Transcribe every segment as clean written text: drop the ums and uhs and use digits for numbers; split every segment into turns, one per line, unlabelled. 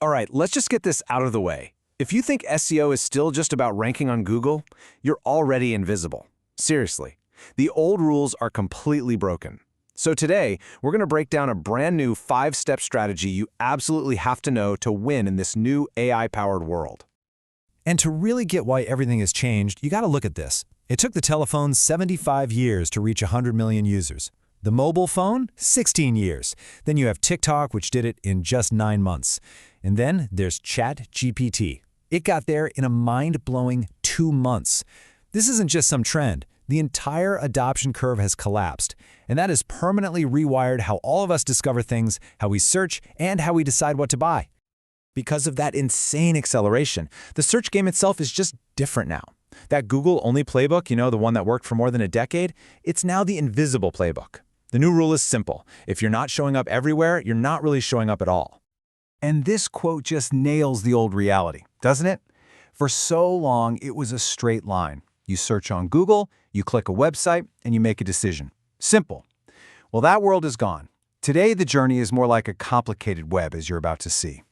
All right, let's just get this out of the way. If you think SEO is still just about ranking on Google, you're already invisible. Seriously, the old rules are completely broken. So today, we're going to break down a brand new 5-step strategy you absolutely have to know to win in this new AI-powered world.
And to really get why everything has changed, you got to look at this. It took the telephone 75 years to reach 100 million users. The mobile phone, 16 years. Then you have TikTok, which did it in just 9 months. And then there's ChatGPT. It got there in a mind-blowing 2 months. This isn't just some trend. The entire adoption curve has collapsed, and that has permanently rewired how all of us discover things, how we search, and how we decide what to buy. Because of that insane acceleration, the search game itself is just different now. That Google-only playbook, the one that worked for more than a decade, it's now the invisible playbook. The new rule is simple. If you're not showing up everywhere, you're not really showing up at all. And this quote just nails the old reality, doesn't it? For so long, it was a straight line. You search on Google, you click a website, and you make a decision. Simple. Well, that world is gone. Today, the journey is more like a complicated web, as you're about to see.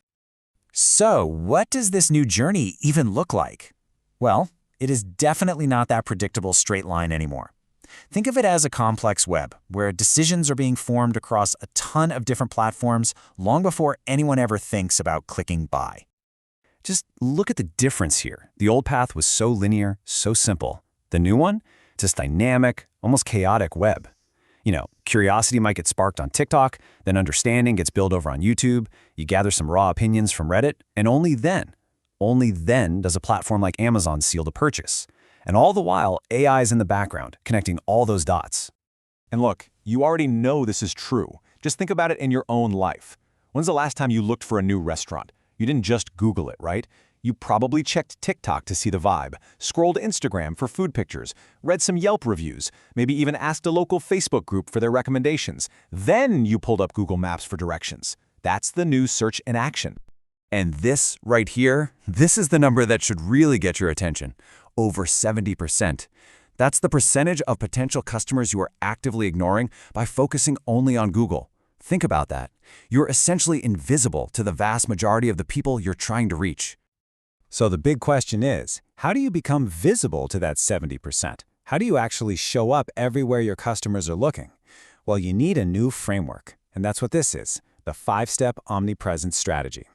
So, what does this new journey even look like? Well, it is definitely not that predictable straight line anymore. Think of it as a complex web, where decisions are being formed across a ton of different platforms long before anyone ever thinks about clicking buy.
Just look at the difference here. The old path was so linear, so simple. The new one? Just dynamic, almost chaotic web. Curiosity might get sparked on TikTok, then understanding gets built over on YouTube, you gather some raw opinions from Reddit, and only then does a platform like Amazon seal the purchase. And all the while, AI is in the background, connecting all those dots.
And look, you already know this is true. Just think about it in your own life. When's the last time you looked for a new restaurant? You didn't just Google it, right? You probably checked TikTok to see the vibe, scrolled Instagram for food pictures, read some Yelp reviews, maybe even asked a local Facebook group for their recommendations. Then you pulled up Google Maps for directions. That's the new search in action.
And this right here, this is the number that should really get your attention. Over 70%. That's the percentage of potential customers you are actively ignoring by focusing only on Google. Think about that. You're essentially invisible to the vast majority of the people you're trying to reach.
So the big question is, how do you become visible to that 70%? How do you actually show up everywhere your customers are looking? Well, you need a new framework, and that's what this is, the 5-step omnipresence strategy.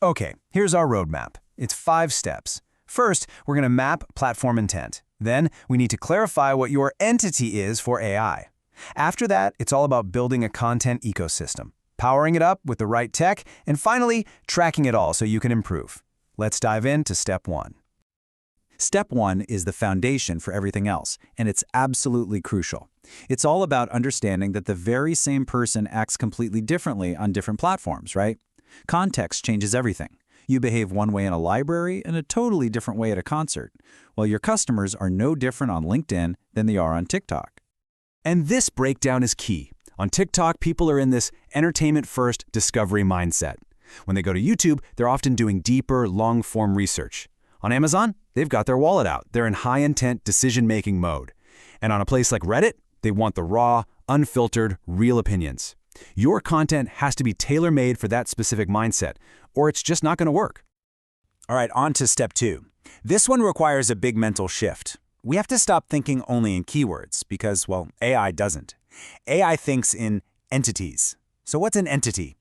Okay, here's our roadmap. It's 5 steps. First, we're going to map platform intent. Then, we need to clarify what your entity is for AI. After that, it's all about building a content ecosystem, powering it up with the right tech, and finally, tracking it all so you can improve. Let's dive into step 1.
Step 1 is the foundation for everything else, and it's absolutely crucial. It's all about understanding that the very same person acts completely differently on different platforms, right? Context changes everything. You behave one way in a library and a totally different way at a concert, while your customers are no different on LinkedIn than they are on TikTok.
And this breakdown is key. On TikTok, people are in this entertainment-first discovery mindset. When they go to YouTube, they're often doing deeper, long-form research. On Amazon, they've got their wallet out. They're in high-intent decision-making mode. And on a place like Reddit, they want the raw, unfiltered, real opinions. Your content has to be tailor-made for that specific mindset, or it's just not going to work.
All right, on to step 2. This one requires a big mental shift. We have to stop thinking only in keywords because, well, AI doesn't. AI thinks in entities. So what's an entity?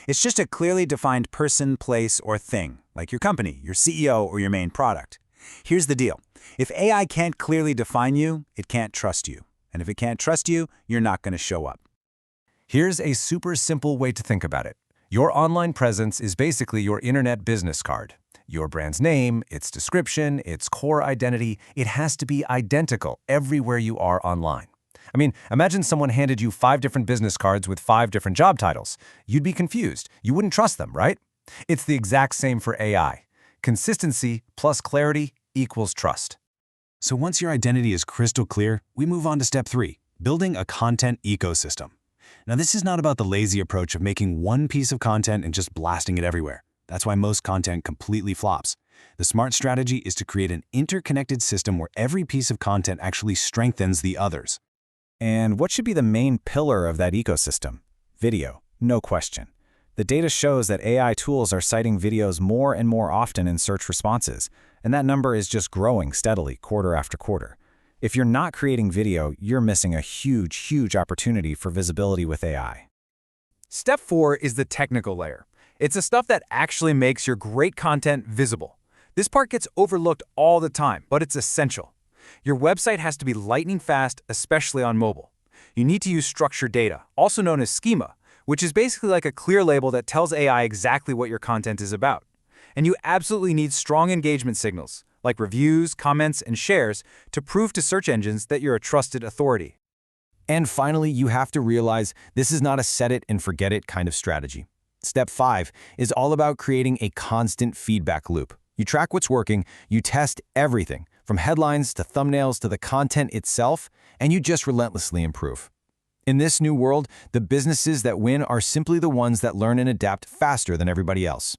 It's just a clearly defined person, place, or thing, like your company, your CEO, or your main product. Here's the deal. If AI can't clearly define you, it can't trust you. And if it can't trust you, you're not going to show up.
Here's a super simple way to think about it. Your online presence is basically your internet business card. Your brand's name, its description, its core identity, it has to be identical everywhere you are online. I mean, imagine someone handed you 5 different business cards with 5 different job titles. You'd be confused. You wouldn't trust them, right? It's the exact same for AI. Consistency plus clarity equals trust. So once your identity is crystal clear, we move on to step 3, building a content ecosystem. Now, this is not about the lazy approach of making one piece of content and just blasting it everywhere. That's why most content completely flops. The smart strategy is to create an interconnected system where every piece of content actually strengthens the others.
And what should be the main pillar of that ecosystem? Video, no question.
The data shows that AI tools are citing videos more and more often in search responses, and that number is just growing steadily quarter after quarter. If you're not creating video, you're missing a huge opportunity for visibility with AI.
Step 4 is the technical layer. It's the stuff that actually makes your great content visible. This part gets overlooked all the time, but it's essential. Your website has to be lightning fast, especially on mobile. You need to use structured data, also known as schema, which is basically like a clear label that tells AI exactly what your content is about. And you absolutely need strong engagement signals, like reviews, comments, and shares, to prove to search engines that you're a trusted authority.
And finally, you have to realize this is not a set it and forget it kind of strategy. Step 5 is all about creating a constant feedback loop. You track what's working, you test everything, from headlines to thumbnails to the content itself, and you just relentlessly improve. In this new world, the businesses that win are simply the ones that learn and adapt faster than everybody else.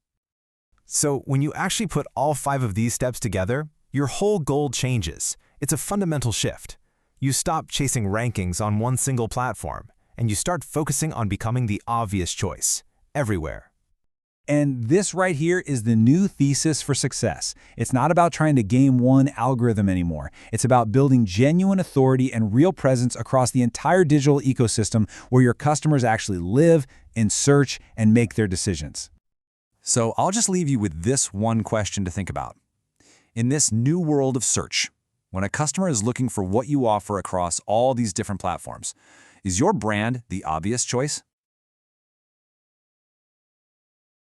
So when you actually put all 5 of these steps together, your whole goal changes. It's a fundamental shift. You stop chasing rankings on one single platform, and you start focusing on becoming the obvious choice, everywhere.
And this right here is the new thesis for success. It's not about trying to game one algorithm anymore. It's about building genuine authority and real presence across the entire digital ecosystem where your customers actually live and search and make their decisions.
So I'll just leave you with this one question to think about. In this new world of search, when a customer is looking for what you offer across all these different platforms, is your brand the obvious choice?